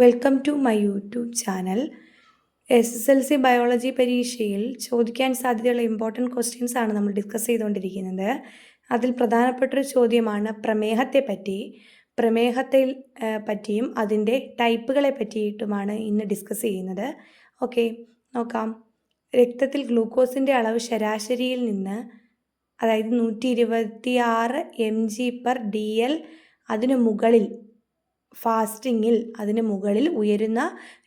Welcome to my YouTube channel. SSLC biology പരീക്ഷയിൽ ചോദിക്കാൻ സാധ്യതയുള്ള ഇമ്പോർട്ടൻറ്റ് ക്വസ്റ്റ്യൻസ് ആണ് നമ്മൾ ഡിസ്കസ് ചെയ്തുകൊണ്ടിരിക്കുന്നത്. അതിൽ പ്രധാനപ്പെട്ടൊരു ചോദ്യമാണ് പ്രമേഹത്തെ പറ്റിയും അതിൻ്റെ ടൈപ്പുകളെ പറ്റിയിട്ടുമാണ് ഇന്ന് ഡിസ്കസ് ചെയ്യുന്നത്. ഓക്കെ, നോക്കാം. രക്തത്തിൽ ഗ്ലൂക്കോസിൻ്റെ അളവ് ശരാശരിയിൽ നിന്ന്, അതായത് 126 mg/dl, അതിനു മുകളിൽ ഉയരുന്ന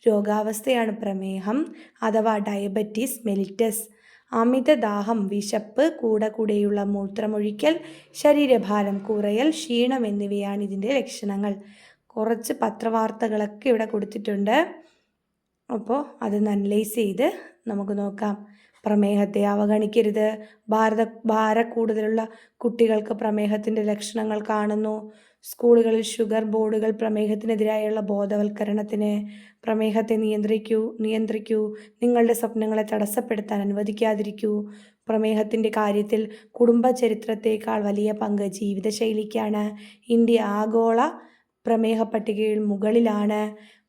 രോഗാവസ്ഥയാണ് പ്രമേഹം അഥവാ ഡയബറ്റീസ് മെലിറ്റസ്. അമിതദാഹം, വിശപ്പ്, കൂടെയുള്ള മൂത്രമൊഴിക്കൽ, ശരീരഭാരം കുറയൽ, ക്ഷീണം എന്നിവയാണ് ഇതിൻ്റെ ലക്ഷണങ്ങൾ. കുറച്ച് പത്രവാർത്തകളൊക്കെ ഇവിടെ കൊടുത്തിട്ടുണ്ട്. അപ്പോൾ അതൊന്ന് അനലൈസ് ചെയ്ത് നമുക്ക് നോക്കാം. പ്രമേഹത്തെ അവഗണിക്കരുത്. ഭാരക്കൂടുതലുള്ള കുട്ടികൾക്ക് പ്രമേഹത്തിൻ്റെ ലക്ഷണങ്ങൾ കാണുന്നു. സ്കൂളുകളിൽ ഷുഗർ ബോർഡുകൾ പ്രമേഹത്തിനെതിരായുള്ള ബോധവൽക്കരണത്തിന്. പ്രമേഹത്തെ നിയന്ത്രിക്കൂ. നിങ്ങളുടെ സ്വപ്നങ്ങളെ തടസ്സപ്പെടുത്താൻ അനുവദിക്കാതിരിക്കൂ. പ്രമേഹത്തിൻ്റെ കാര്യത്തിൽ കുടുംബ ചരിത്രത്തേക്കാൾ വലിയ പങ്ക് ജീവിതശൈലിക്കാണ്. ഇന്ത്യ ആഗോള പ്രമേഹ പട്ടികയിൽ മുകളിലാണ്.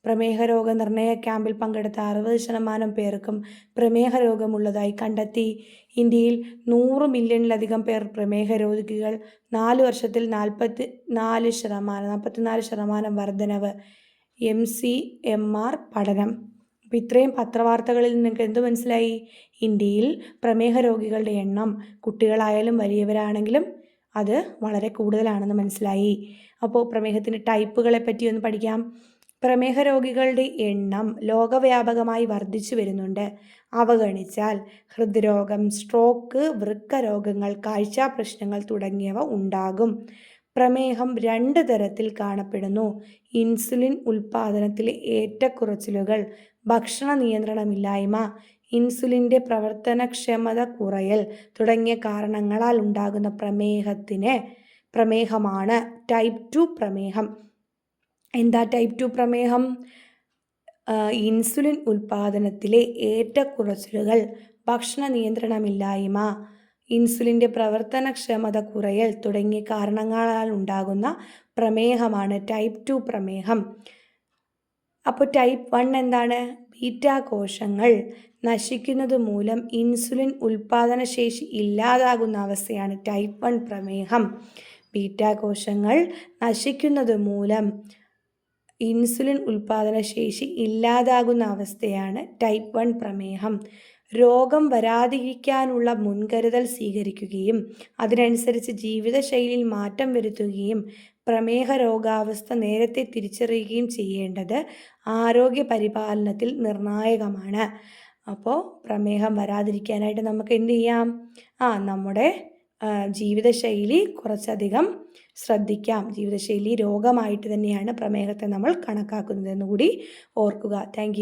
പ്രമേഹരോഗ നിർണയ ക്യാമ്പിൽ പങ്കെടുത്ത 60% പേർക്കും പ്രമേഹ രോഗമുള്ളതായി കണ്ടെത്തി. ഇന്ത്യയിൽ 100 മില്യണിലധികം പേർ പ്രമേഹ രോഗികൾ. 4 വർഷത്തിൽ 44% വർധനവ്. MCMR പഠനം. അപ്പോൾ ഇത്രയും പത്രവാർത്തകളിൽ നിങ്ങൾക്ക് എന്ത് മനസ്സിലായി? ഇന്ത്യയിൽ പ്രമേഹ രോഗികളുടെ എണ്ണം കുട്ടികളായാലും വലിയവരാണെങ്കിലും അത് വളരെ കൂടുതലാണെന്ന് മനസ്സിലായി. അപ്പോൾ പ്രമേഹത്തിൻ്റെ ടൈപ്പുകളെ പറ്റി ഒന്ന് പഠിക്കാം. പ്രമേഹ രോഗികളുടെ എണ്ണം ലോകവ്യാപകമായി വർദ്ധിച്ചു വരുന്നുണ്ട്. അവഗണിച്ചാൽ ഹൃദ്രോഗം, സ്ട്രോക്ക്, വൃക്ക രോഗങ്ങൾ, കാഴ്ചാ പ്രശ്നങ്ങൾ തുടങ്ങിയവ ഉണ്ടാകും. പ്രമേഹം 2 തരത്തിൽ കാണപ്പെടുന്നു: ഇൻസുലിൻ ഉൽപ്പാദനത്തിലെ ഏറ്റക്കുറച്ചിലുകൾ, ഭക്ഷണ നിയന്ത്രണമില്ലായ്മ, ഇൻസുലിൻ്റെ പ്രവർത്തനക്ഷമത കുറയൽ തുടങ്ങിയ കാരണങ്ങളാൽ ഉണ്ടാകുന്ന പ്രമേഹമാണ് ടൈപ്പ് 2 പ്രമേഹം. എന്താ ടൈപ്പ് 2 പ്രമേഹം? ഇൻസുലിൻ ഉൽപ്പാദനത്തിലെ ഏറ്റക്കുറച്ചിലുകൾ, ഭക്ഷണ നിയന്ത്രണമില്ലായ്മ, ഇൻസുലിൻ്റെ പ്രവർത്തനക്ഷമത കുറയൽ തുടങ്ങിയ കാരണങ്ങളാൽ ഉണ്ടാകുന്ന പ്രമേഹമാണ് ടൈപ്പ് 2 പ്രമേഹം. അപ്പോൾ ടൈപ്പ് 1 എന്താണ്? ബീറ്റാ കോശങ്ങൾ നശിക്കുന്നത് മൂലം ഇൻസുലിൻ ഉൽപ്പാദനശേഷി ഇല്ലാതാകുന്ന അവസ്ഥയാണ് ടൈപ്പ് 1 പ്രമേഹം. ബീറ്റാ കോശങ്ങൾ നശിക്കുന്നത് മൂലം ഇൻസുലിൻ ഉൽപ്പാദനശേഷി ഇല്ലാതാകുന്ന അവസ്ഥയാണ് ടൈപ്പ് 1 പ്രമേഹം. രോഗം വരാതിരിക്കാനുള്ള മുൻകരുതൽ സ്വീകരിക്കുകയും അതിനനുസരിച്ച് ജീവിതശൈലിയിൽ മാറ്റം വരുത്തുകയും പ്രമേഹ രോഗാവസ്ഥ നേരത്തെ തിരിച്ചറിയുകയും ചെയ്യേണ്ടത് ആരോഗ്യ പരിപാലനത്തിൽ നിർണായകമാണ്. അപ്പോൾ പ്രമേഹം വരാതിരിക്കാനായിട്ട് നമുക്ക് എന്ത് ചെയ്യാം? നമ്മുടെ ജീവിതശൈലി കുറച്ചധികം ശ്രദ്ധിക്കാം. ജീവിതശൈലി രോഗമായിട്ട് തന്നെയാണ് പ്രമേഹത്തെ നമ്മൾ കണക്കാക്കുന്നതെന്ന് കൂടി ഓർക്കുക. താങ്ക്